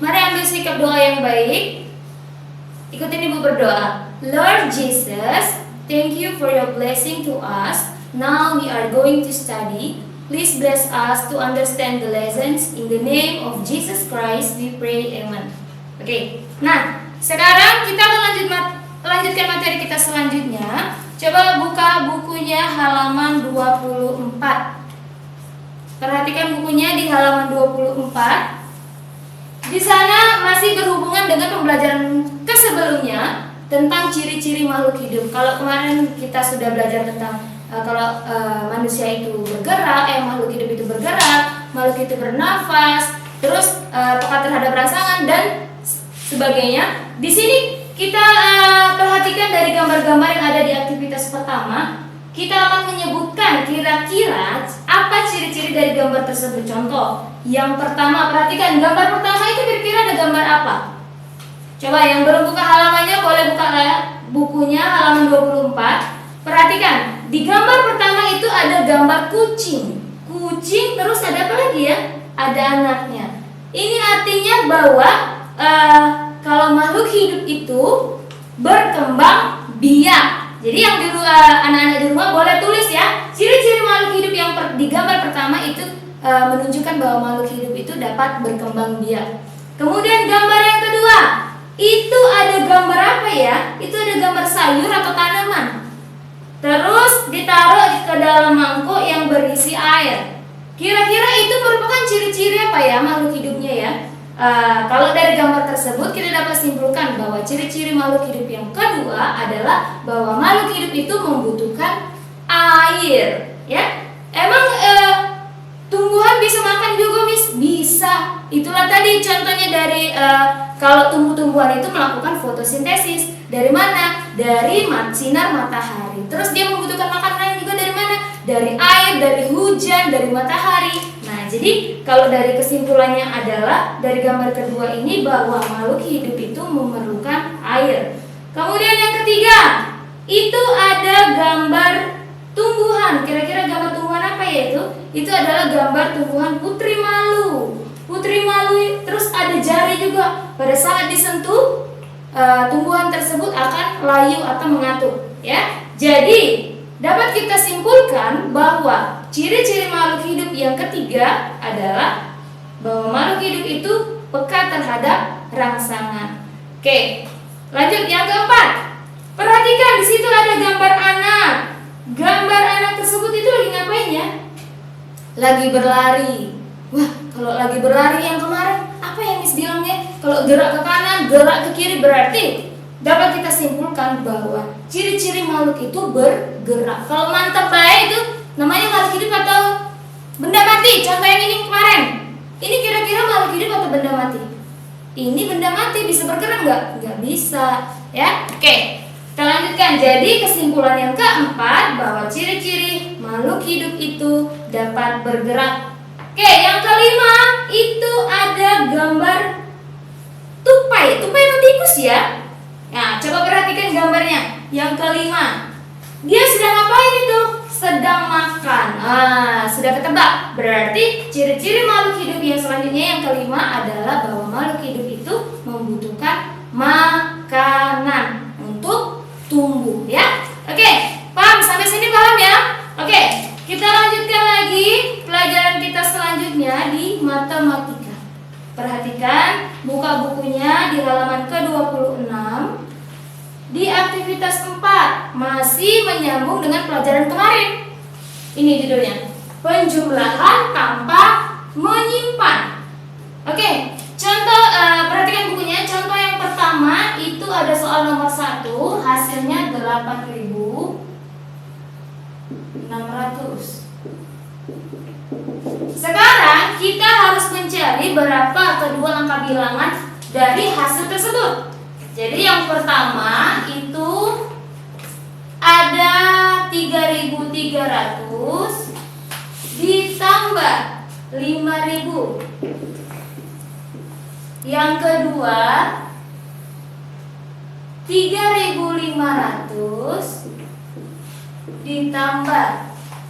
Mari ambil sikap doa yang baik. Ikutin Ibu berdoa. Lord Jesus, thank you for your blessing to us. Now we are going to study. Please bless us to understand the lessons. In the name of Jesus Christ we pray, amen. Oke, nah sekarang kita akan lanjutkan materi kita selanjutnya. Coba buka bukunya halaman 24. Perhatikan bukunya di halaman 24. Di sana masih berhubungan dengan pembelajaran sebelumnya tentang ciri-ciri makhluk hidup. Kalau kemarin kita sudah belajar tentang kalau manusia itu bergerak, makhluk hidup itu bergerak, makhluk itu bernafas, terus peka terhadap rangsangan dan sebagainya. Di sini kita perhatikan dari gambar-gambar yang ada di aktivitas pertama. Kita akan menyebutkan kira-kira apa ciri-ciri dari gambar tersebut. Contoh, yang pertama, perhatikan gambar pertama itu kira-kira ada gambar apa? Coba yang belum buka halamannya boleh buka bukunya halaman 24. Perhatikan, di gambar pertama itu ada gambar kucing. Kucing terus ada apa lagi ya? Ada anaknya. Ini artinya bahwa kalau makhluk hidup itu berkembang biak. Jadi yang di anak-anak di rumah boleh tulis ya. Ciri-ciri makhluk hidup yang di gambar pertama itu menunjukkan bahwa makhluk hidup itu dapat berkembang biak. Kemudian gambar yang kedua, itu ada gambar apa ya? Itu ada gambar sayur atau tanaman. Terus ditaruh ke dalam mangkuk yang berisi air. Kira-kira itu merupakan ciri-ciri apa ya makhluk hidupnya ya? Kalau dari gambar tersebut kita dapat simpulkan bahwa ciri-ciri makhluk hidup yang kedua adalah bahwa makhluk hidup itu membutuhkan air. Ya, emang tumbuhan bisa makan juga, Miss? Bisa. Itulah tadi contohnya dari kalau tumbuh-tumbuhan itu melakukan fotosintesis. Dari mana? Dari sinar matahari. Terus dia membutuhkan makanan juga dari mana? Dari air, dari hujan, dari matahari. Nah, jadi kalau dari kesimpulannya adalah dari gambar kedua ini bahwa makhluk hidup itu memerlukan air. Kemudian yang ketiga, itu ada gambar tumbuhan. Kira-kira gambar tumbuhan apa ya itu? Itu adalah gambar tumbuhan putri malu. Putri malu terus ada jari juga. Pada saat disentuh tumbuhan tersebut akan layu atau mengatuk ya. Jadi dapat kita simpulkan bahwa ciri-ciri makhluk hidup yang ketiga adalah bahwa makhluk hidup itu peka terhadap rangsangan. Oke, lanjut yang keempat. Perhatikan di situ ada gambar anak. Gambar anak tersebut itu lagi ngapain ya? Lagi berlari. Wah, kalau lagi berlari yang kemarin apa yang Miss bilangnya? Kalau gerak ke kanan, gerak ke kiri berarti dapat kita simpulkan bahwa ciri-ciri makhluk itu bergerak. Kalau mantap baik itu namanya makhluk hidup atau benda mati. Contoh yang ini kemarin. Ini kira-kira makhluk hidup atau benda mati? Ini benda mati, bisa bergerak nggak? Nggak bisa, ya. Oke, kita lanjutkan. Jadi kesimpulan yang keempat bahwa ciri-ciri makhluk hidup itu dapat bergerak. Oke, yang kelima itu ada gambar tupai atau tikus ya. Nah, coba perhatikan gambarnya. Yang kelima, dia sedang ngapain itu? Sedang makan. Sudah ketebak. Berarti ciri-ciri makhluk hidup yang selanjutnya yang kelima adalah bahwa makhluk hidup itu membutuhkan makanan untuk tumbuh ya. Oke, paham sampai sini paham ya? Oke, kita lanjutkan lagi pelajaran kita selanjutnya di matematika. Perhatikan, buka bukunya di halaman ke-26. Di aktivitas 4 masih menyambung dengan pelajaran kemarin. Ini judulnya, penjumlahan tanpa menyimpan. Oke, contoh perhatikan bukunya. Contoh yang pertama itu ada soal nomor 1, hasilnya 8.600. Sekarang kita harus mencari berapa kedua angka bilangan dari hasil tersebut. Jadi yang pertama itu ada 3.300 ditambah 5.000. Yang kedua 3.500 ditambah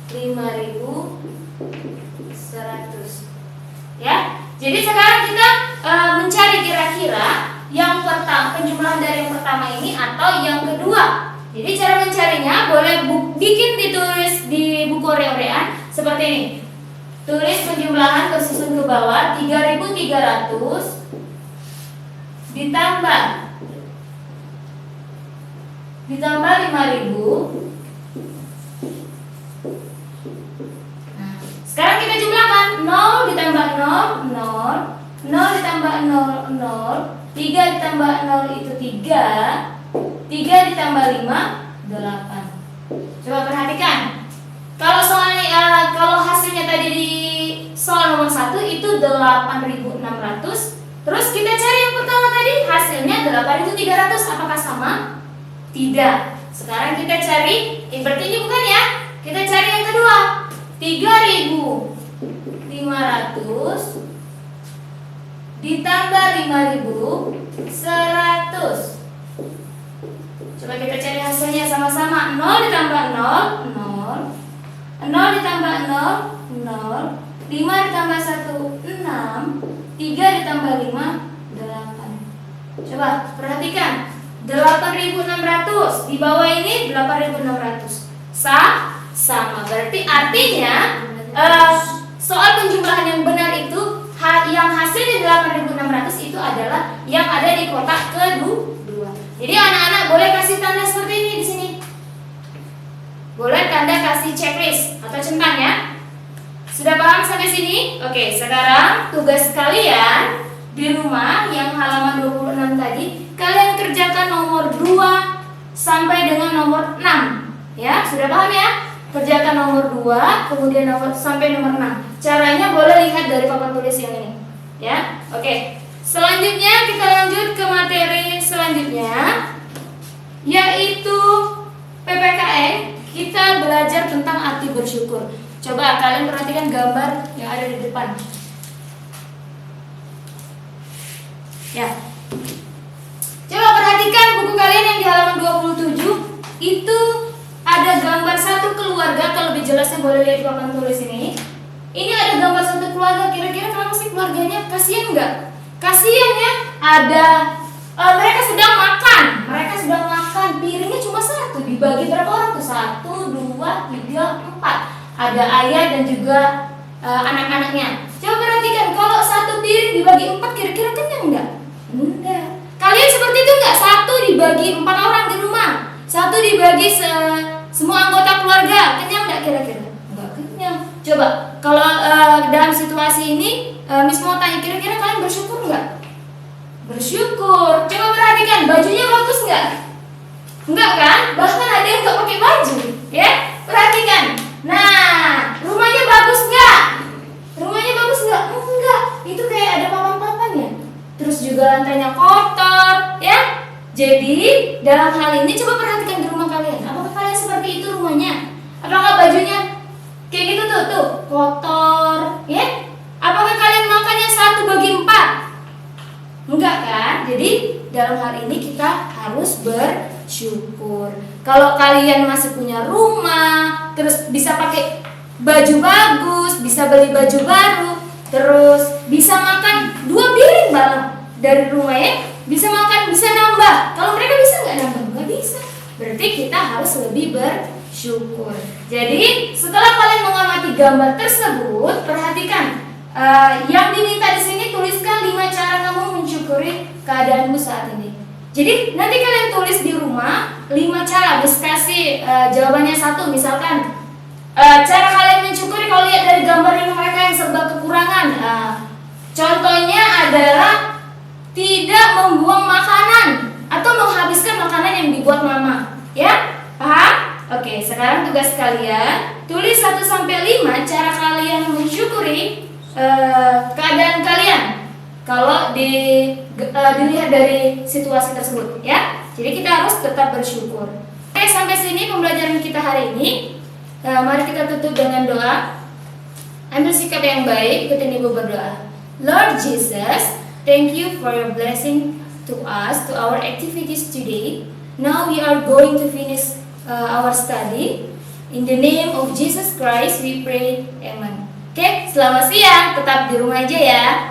5.100. Ya. Jadi sekarang kita mencari seperti ini. Tulis penjumlahan bersusun ke bawah. 3.300 ditambah 5.000. Nah, sekarang kita jumlahkan. 0 ditambah 0, 0. 0 ditambah 0, 0. 3 ditambah 0 itu 3. 3 ditambah 5, 8. Coba perhatikan. Kalau hasilnya tadi di soal nomor 1 itu 8.600. Terus kita cari yang pertama tadi, hasilnya 8.300. Apakah sama? Tidak. Sekarang kita cari, berarti ini bukan ya. Kita cari yang kedua. 3.500 ditambah 5.100. Coba kita cari hasilnya sama-sama. 0 ditambah 0, 0. 0 ditambah 0, 0. 5 ditambah 1, 6. 3 ditambah 5, 8. Coba perhatikan. 8.600 di bawah ini 8.600. Sama. Berarti artinya soal penjumlahan yang benar itu yang hasilnya 8.600 itu adalah yang ada di kotak kedua. Jadi anak-anak boleh kasih tanda seperti ini di sini. Boleh tanda kasih checklist atau centang ya. Sudah paham sampai sini? Oke, sekarang tugas kalian di rumah yang halaman 26 tadi, kalian kerjakan nomor 2 sampai dengan nomor 6. Ya, sudah paham ya? Kerjakan nomor 2, kemudian sampai nomor 6. Caranya boleh lihat dari papan tulis yang ini. Ya, oke. Selanjutnya kita lanjut ke materi selanjutnya, yaitu PPKN. Kita belajar tentang arti bersyukur. Coba kalian perhatikan gambar yang ada di depan. Ya. Coba perhatikan buku kalian yang di halaman 27. Itu ada gambar satu keluarga. Kalau lebih jelasnya boleh lihat di papan tulis ini. Ini ada gambar satu keluarga. Kira-kira kenapa sih keluarganya? Kasian nggak? Kasian ya. Ada mereka sedang makan. Piringnya cuma satu. Dibagi berapa orang tuh? 1, 2, 3, 4. Ada ayah dan juga anak-anaknya. Coba perhatikan, kalau satu piring dibagi 4, kira-kira kenyang nggak? Enggak. Kalian seperti itu nggak? 1 dibagi 4 orang di rumah. 1 dibagi semua anggota keluarga. Kenyang nggak kira-kira? Nggak kenyang. Coba kalau dalam situasi ini, Miss mau tanya, kira-kira kalian bersyukur nggak? Bersyukur. Coba perhatikan, bajunya bagus nggak? Enggak kan? Bahkan ada yang nggak pakai baju. Ya, perhatikan. Nah, rumahnya bagus nggak? Rumahnya bagus nggak? Enggak. Itu kayak ada papan-papannya. Terus juga lantainya kotor, ya. Jadi dalam hal ini coba perhatikan di rumah kalian. Apakah kalian seperti itu rumahnya? Apakah bajunya kayak gitu tuh kotor, ya? Apakah kalian makannya 1/4? Enggak kan? Jadi dalam hal ini kita harus bersyukur. Kalau kalian masih punya rumah, terus bisa pakai baju bagus, bisa beli baju baru, terus bisa makan 2 piring malah dari rumah ya, bisa makan, bisa nambah. Kalau mereka bisa nggak nambah? Nggak bisa. Berarti kita harus lebih bersyukur. Jadi setelah kalian mengamati gambar tersebut, perhatikan yang diminta di sini, tuliskan 5 cara kamu mensyukuri keadaanmu saat ini. Jadi nanti kalian tulis di rumah 5 cara. Bisa kasih jawabannya 1, misalkan cara kalian mensyukuri kalau lihat dari gambar ini mereka yang serba kekurangan. Contohnya adalah tidak membuang makanan atau menghabiskan makanan yang dibuat mama. Ya, paham? Oke, sekarang tugas kalian tulis 1-5 cara kalian mensyukuri keadaan kalian kalau dilihat dari situasi tersebut, ya. Jadi kita harus tetap bersyukur. Oke, sampai sini pembelajaran kita hari ini. Mari kita tutup dengan doa. Ambil sikap yang baik, ikutin ibu berdoa. Lord Jesus, thank you for your blessing to us, to our activities today. Now we are going to finish our study. In the name of Jesus Christ we pray, amen. Oke, selamat siang, tetap di rumah aja ya.